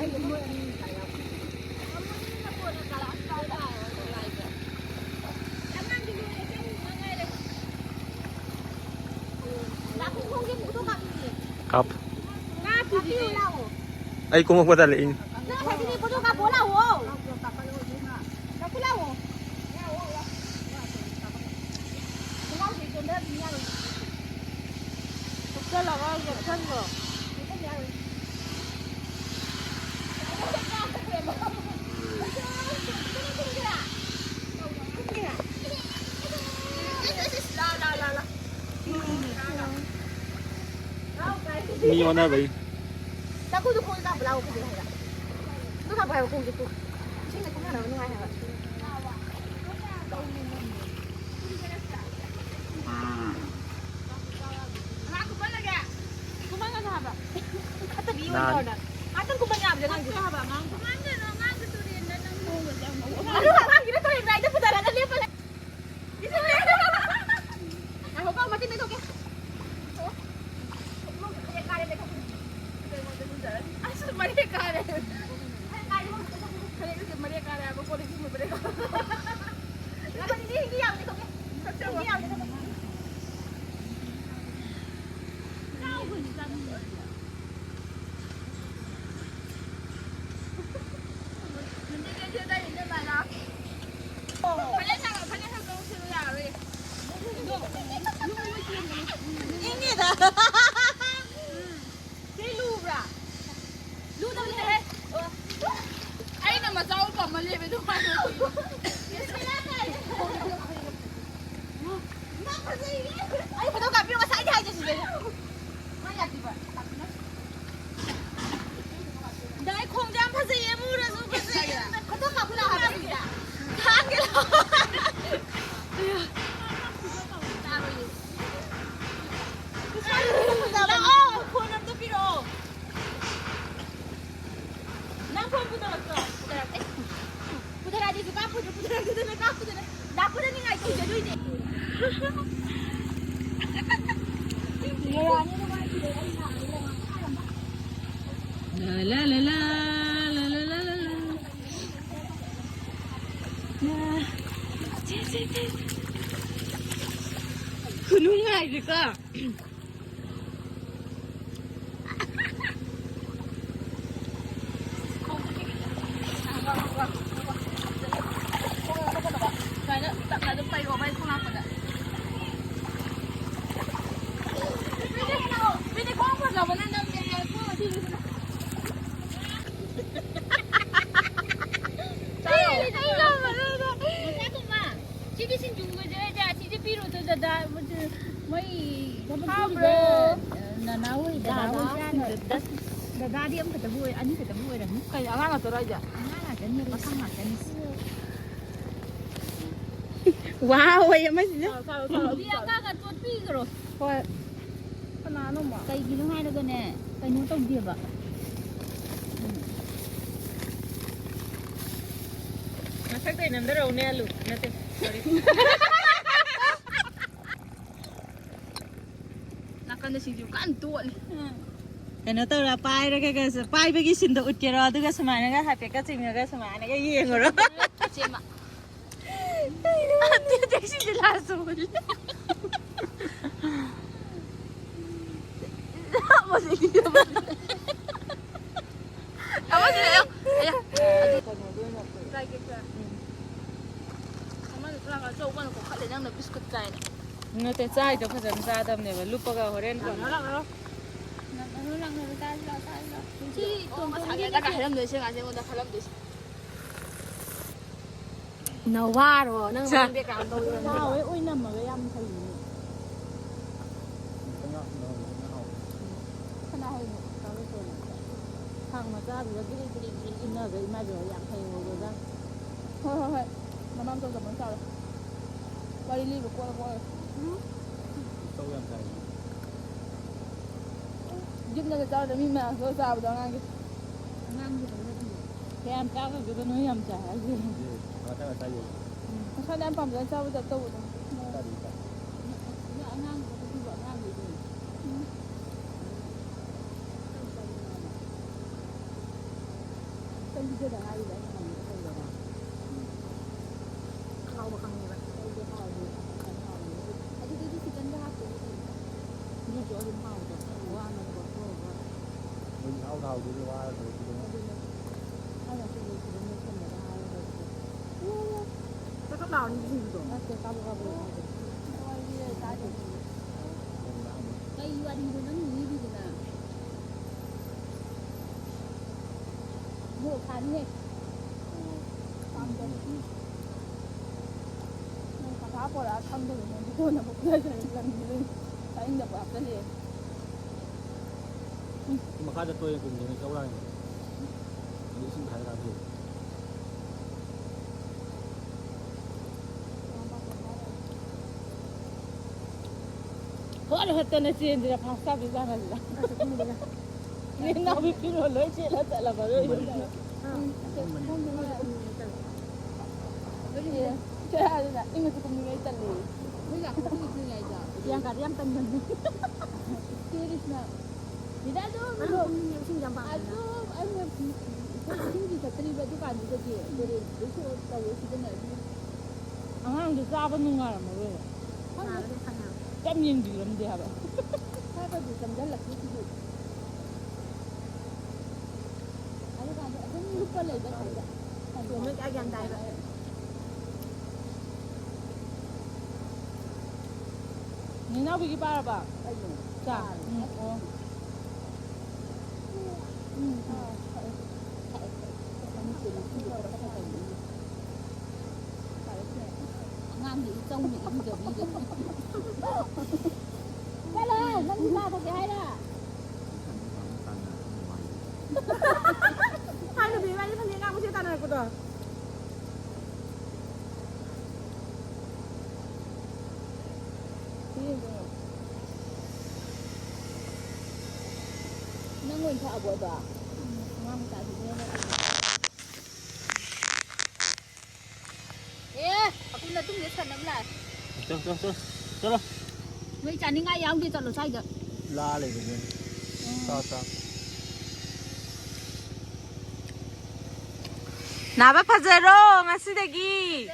ครับไอ้กูมาพูดอะไรอินมีวันอะไรกูจะคุยกับเราคนเดียวเหรอต้องทำอะไรกับกูจะกูชิ้นไหนกูหาเราหน่อยเหรอNah, akan ku banyak jangan gitu. Kemana nang keturunan nang mau jangan mau. Aduh, bang, kita tuh yang lain putaran dia apa? Di sini. Aku kau mati nih oke. Mau kayak kare deh kamu. Asal mereka kare. Kare itu mereka kare aku polisi mereka. Apa ini diam nih oke. Diam nih. Kau pun bisa. La la la la la la la la. Kunungai juga. Tadi em ketemu, ani ketemu ada muka ya anak atau raja. Anak kan ni pasang makan. Wow, ya masih. Dia kakak tuat pi kero. Kau, kenapa nama? Kayak gini hai lagi ne. Kayak nonton dia ba. Masak tu nampak orang ni alu, nanti. Nak kena sih juga antuan. Kena tahu lah pai dah kan pai bagi sindu utara tu kan semana kan happy kan sini kan semana kan ye ngoro. Cema. Dia dah sini langsung. Apa sih dia? Apa sih dia? Ayah. Lagi ke. Kamu tu lah kalau kan kau kalau yang nak biskut cai ni. Nanti cai tu macam cai tu ni, lupa kau horen kau. Nawaro, nang mga kamo yun. Nawe, uy na magayam sa iyo. Kanahin mo, kami ko na. Hang masabi, gili ina ga imagine yang kayo mo ba? Hoy. Mamam to sa bansa. Bali libo ko. Tawag tayo. Giúp nó cho nó mình mà số sao đó ngang cái em cao cái nó nói em trả gì sao em phòng ra sao bây giờ tôi เข้ามาข้างนี้แบบนี่จะเอาเป็นเมาจ้ะว่ามันบอกว่ามึงเอาดูดิว่าเลยดูก็ต้องเรานี่ดูตัวจะตามกับเราcái yêu đi nó nghĩ đi nè mua khán hết làm cho đi nên cả tháo bỏ ra thăm được mình cô là một người lần đi tại anh đập ập cái gì mà khai cho tôi cùng những cháu này những sinh thái làm gì có được tên là chuyện thì là phát sao bị ra là nên nào bị pin rồi lấy chuyện là tại là vào đây cái gì chơi hay là nhưng mà tôi cũng nghĩ tên gì bây giờ không biết như này giờ yang cả yang tên mình kia đi nào đi đã đâu mà không nhiều sinh giảm bằng anh em cái gì thật đi về tôi cảm thấy cái gì rồi đối số tàu cái này anh ăn được sao vẫn ngon mà rồi Trăm nhiên gì làm gì hả bạn? Sao có gì cầm giá lật cái gì? Anh nói là cái lúc có lời đó rồi. Rồi mấy cái gần đây vậy. Nhìn nào bị cái ba ba? Dạ. Ngang thì trong thì cũng được đi được. Cái này, nó đi ba thật hay đó. Hai đứa bị mấy thằng ngang có chơi tan này của tôi. Nó nguyên thợ bộ đó. Ngang cả thì nghe nó. Aku nak tunggu sana belah. Chalo. Mấy chả nên ngay ông đi chọn lối sai được. La lại rồi. Sao. 나봐 파제로 마시대기.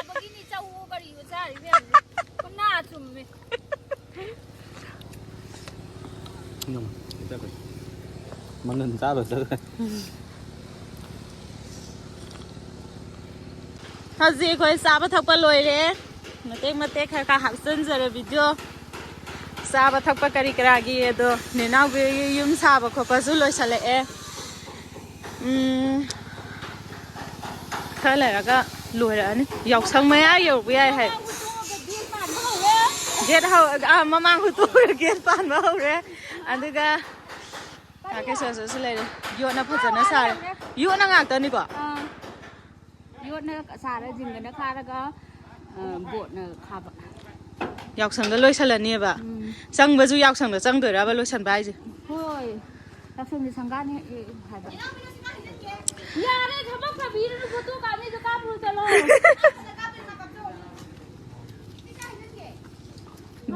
begini jauh bari usari ni. Kena cumi. Nhưng mà mình nên sao được chứ? 하지 거의 싸바 탁바 로이래. मते खा हापसन जरे video साबा थकपा करी करागी एदो नेनाव बे yum साबा खोपासु लोइसले ए खलरगा लोइरानी यावसंग मया योबु याय है gate how ममांग हुतु gate पान बा हौरे अदुगा आके ससु लेरे योना फजना सारे योना ngakतनी को योना सारे जिंगना खारगा बोटना खाबा यावसंग लोइसलनिबा संगबजु यावसंग चंगदोराबा लोइसनबा आइजे होय यावसंग संगान हाबा यारे थबक खाबीर फोटो कामी जो काबरु चलो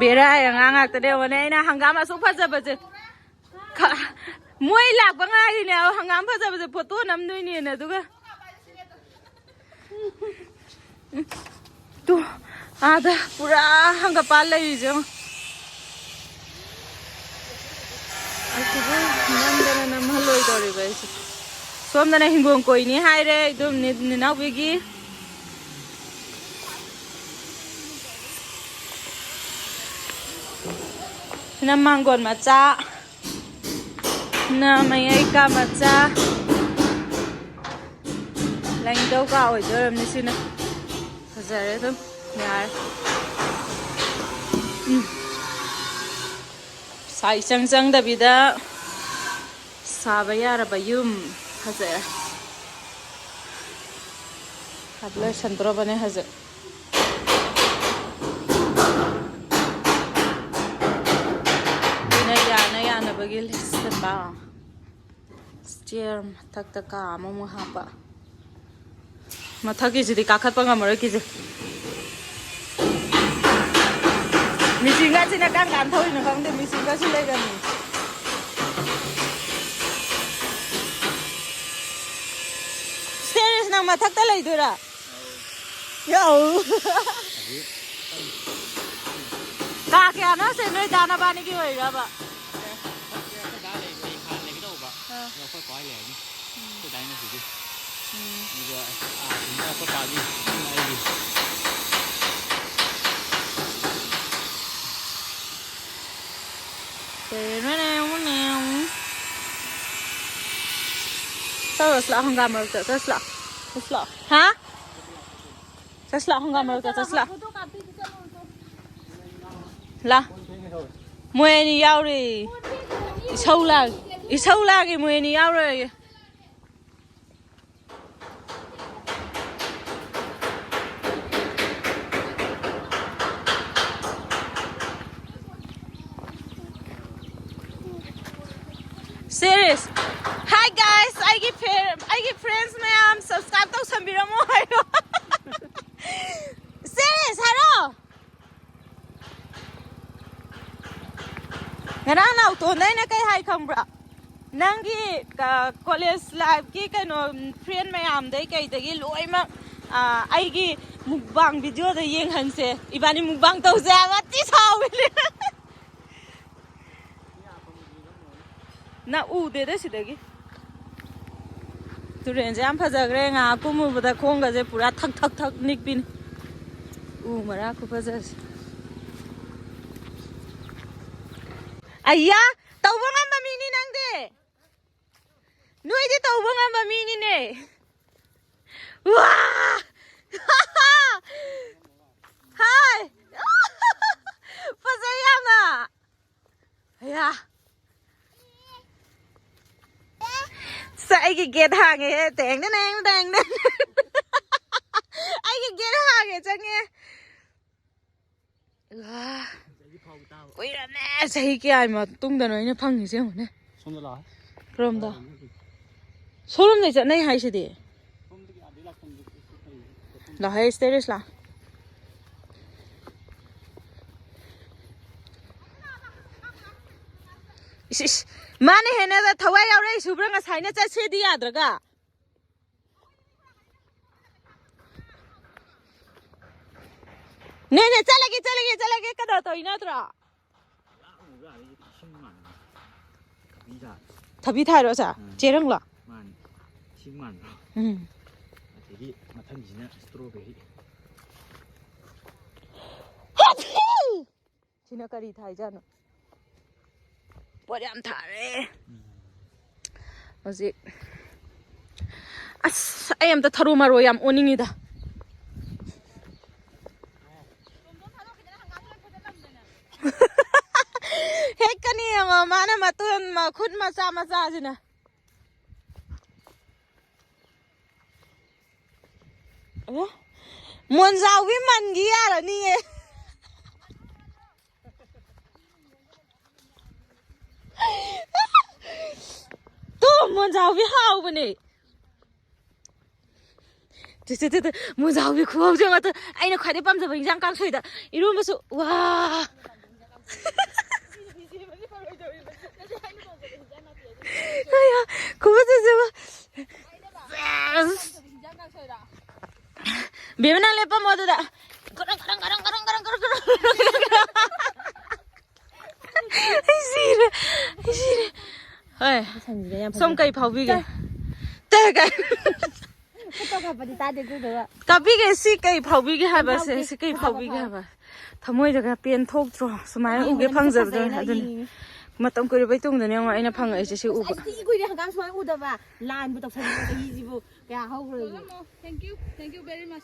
बेरा ngakतने वने ना हंगाम असु फजबजे मोय लाकबा ngaरिने हंगाम फजबजे फोटो नमदुइने ना दुगा तो आधा पूरा हंगा पाल लेजो असिबो नंदना नम हलोय दरे बाइस सोमदना हिंगों कोइनी हायरे एकदम निनावबेगी ना मांगोन मचा ना मयई का मचा लाइंदौ का ओइदरमनि सिना फजरे तुम यार साई चंग दबिदा साबा यारबा yum फजरे hablo santro bane haze yana bagil samba stair tak ka amu hapa mathagi jidi kakhat panga mara ki je misinga china kan kan thoi na khang de misinga si lai ga ni ꯃꯊꯛꯇ ꯂꯩꯗꯣꯏꯔꯥ ꯌꯥꯎ ꯀꯥ ꯀꯌꯥꯅꯣ ꯁꯦ ꯅꯣꯏ ꯗꯥꯅꯕꯥꯅꯤꯒꯤ ꯑꯣꯏꯔꯕ Teruslah hanggang mereka, teruslah. Hah? Teruslah hanggang mereka, teruslah. Lah. Mui ni yau ri. Isau lagi mui ni yau ri. Serious. Hi guys, I give friends ma'am subscribe to Sambiramo. Serious, hello. Ngana na to nai na kai hai khambra. Nangi college life ki kano friend ma'am dai kai dagi loi ma ai gi mukbang video da yeng han se ibani mukbang tau ja wa ti saw le. Na de da sidagi turen jam phajagre nga kumu bada khonga je pura thak thak thak nikpin mara khu phajas ayya tawba ngamba mi ni nangde noi di tawba ngamba mi ni ne wa hai phajaya na ayya Sai cái get hàng ấy tiếng đến anh đang đến anh cái get hàng ấy chắc nghe ôi là nè sai cái ai mà tung đàn ấy nó phăng gì xem nè krom đó 소름 내자 này hay gì đi là hay stairs là Mane hena da thawai yaw rai subra nga saina cha se di yadraga ne chalage kada to ina tra thabi thai ro sa cherang la man singman adigi mathang jina strawberry china kari thai jano Body am tired. Was it? I am the Tarumaro. I'm owning it. Hekani, mana matun makun masama. Monza women gear ni. Muốn giáo với hào bên này muốn giáo với khu chưa mà tôi anh nó khỏi đi băm giờ bình giang căng sôi đã iru mà số wow không biết gì mà biết nào lấy băm mà tôi đã Kadang Hey, some guy probably get. Take it. Kabige see guy probably have a say, probably have a Tamoy the Pian talk through. So my own get punks of them. Matam could be tongue the name in a pung as she would. Land with a easy book. Thank you very much.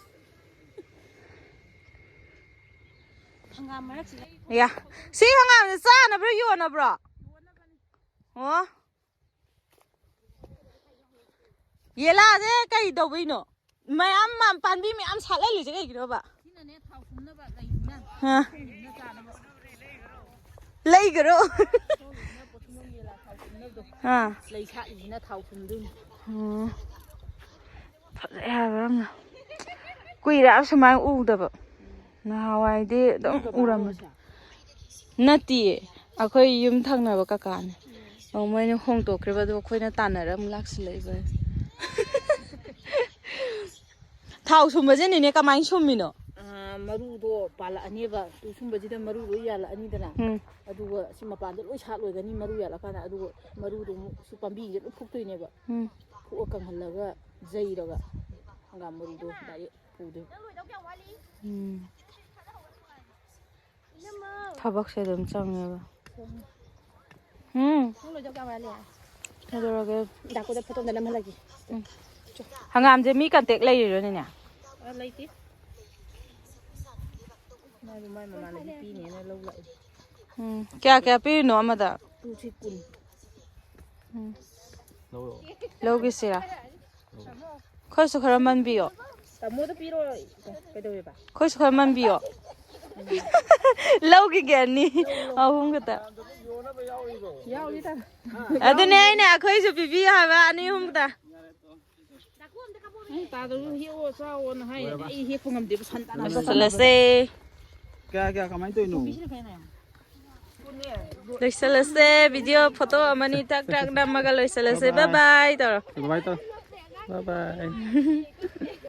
Yeah. See, hang on the son of you on a bra. Oh. Yela de kai do we no. My am pan bi me am sala li je kai ba. Ha. Lei gro. Ha. Lei kha ni na thau phun dun. Ya bang. Kui ra samai u da ba. Na wai de dong uram. Nati. Akhoi yum thangna ba ka kan. Moi no hong to kre ba do khoi na tan na ram lak slei ba. थाव सुमबजेनिने कमाइन सुमिनो ꯃꯔꯨꯗꯣ ꯄꯥꯜꯂꯛꯑꯅꯦꯕ ꯁꯨꯝꯕꯁꯤꯗ ꯃꯔꯨꯗꯣ ꯌꯥꯜꯂꯛꯑꯅꯤꯗꯅ ꯑꯗꯨꯒ ꯁꯤ ꯃꯄꯥꯟꯗ ꯂꯣꯏ ꯁꯥꯠꯂꯣꯏꯒꯅꯤ ꯃꯔꯨ ꯌꯥꯜꯂꯀꯥꯟꯗ ꯑꯗꯨꯒ ꯃꯔꯨꯗꯣ ꯑꯃꯨꯛ ꯁꯤ ꯄꯥꯝꯕꯤꯁꯦ ꯂꯣꯏ ꯐꯨꯛꯇꯣꯏꯅꯦꯕ ꯐꯨꯛꯑ ꯀꯪꯍꯜꯂꯒ ꯖꯩꯔꯒ ꯍꯪꯒꯥꯝ ꯃꯔꯨꯗꯣ ꯗꯥꯏꯔꯦꯛ ꯄꯨꯗꯣꯏ ꯊꯕꯛꯁꯦ ꯑꯗꯨꯝ ꯆꯪꯉꯦꯕ ꯀꯩꯗꯧꯔꯒꯦ ꯗꯥꯛꯀꯣꯗ ꯐꯣꯇꯣꯗ ꯅꯝꯍꯜꯂꯒꯦ ꯍꯪꯒꯥꯝꯁꯦ ꯃꯤ ꯀꯟꯇꯦꯛ ꯂꯩꯔꯤꯔꯣꯅꯤꯅꯦ ꯂꯩꯇꯦ ꯃꯥꯏ ꯃꯃꯥꯟꯅꯕꯤ ꯄꯤꯅꯦꯅ ꯂꯧ ꯂꯥꯛꯏ ꯀꯌꯥ ꯀꯌꯥ ꯄꯤꯔꯤꯅꯣ ꯑꯃꯗ 2 ꯂꯧꯒꯤꯁꯤꯔꯥ ꯈꯣꯏꯁꯨ ꯈꯔ ꯃꯟꯕꯤꯌꯣ ꯇꯥꯃꯣꯗ ꯄꯤꯔꯣ ꯀꯩꯗꯧꯋꯦꯕꯈꯣꯏꯁꯨ ꯈꯔ ꯃꯟꯕꯤꯌꯣ ꯂꯧꯒꯤꯒꯦ ꯑꯅꯤ ꯑꯍꯨꯝ ꯈꯛꯇ ꯌꯥꯎꯔꯤꯗ ꯑꯗꯨꯅꯦ ꯑꯩꯅ ꯑꯩꯈꯣꯏꯁꯨ ꯄꯤꯕꯤꯌꯨ ꯍꯥꯏꯕ ꯑꯅꯤ ꯑꯍꯨꯝ ꯈꯛꯇ ꯇꯥꯗꯁꯨ ꯍꯦꯛꯑꯣ ꯆꯥꯎꯑꯣꯅ ꯍꯥꯏ ꯑꯩ ꯍꯦꯛꯄ ꯉꯝꯗꯦꯕ ꯁꯟ ꯇꯥꯅ ꯂꯣꯏꯁꯤꯜꯂꯁꯦ Kaya kamay to ino. ꯂꯣꯏꯁꯤꯜꯂꯁꯦ ꯚꯤꯗꯤꯑꯣ ꯐꯣꯇꯣ ꯑꯃꯅꯤ ꯇꯛ ꯇꯛ ꯅꯝꯃꯒ ꯂꯣꯏꯁꯤꯜꯂꯁꯦ ꯕꯥꯏ ꯕꯥꯏ ꯇꯧꯔꯣ Bye bye. Bye bye.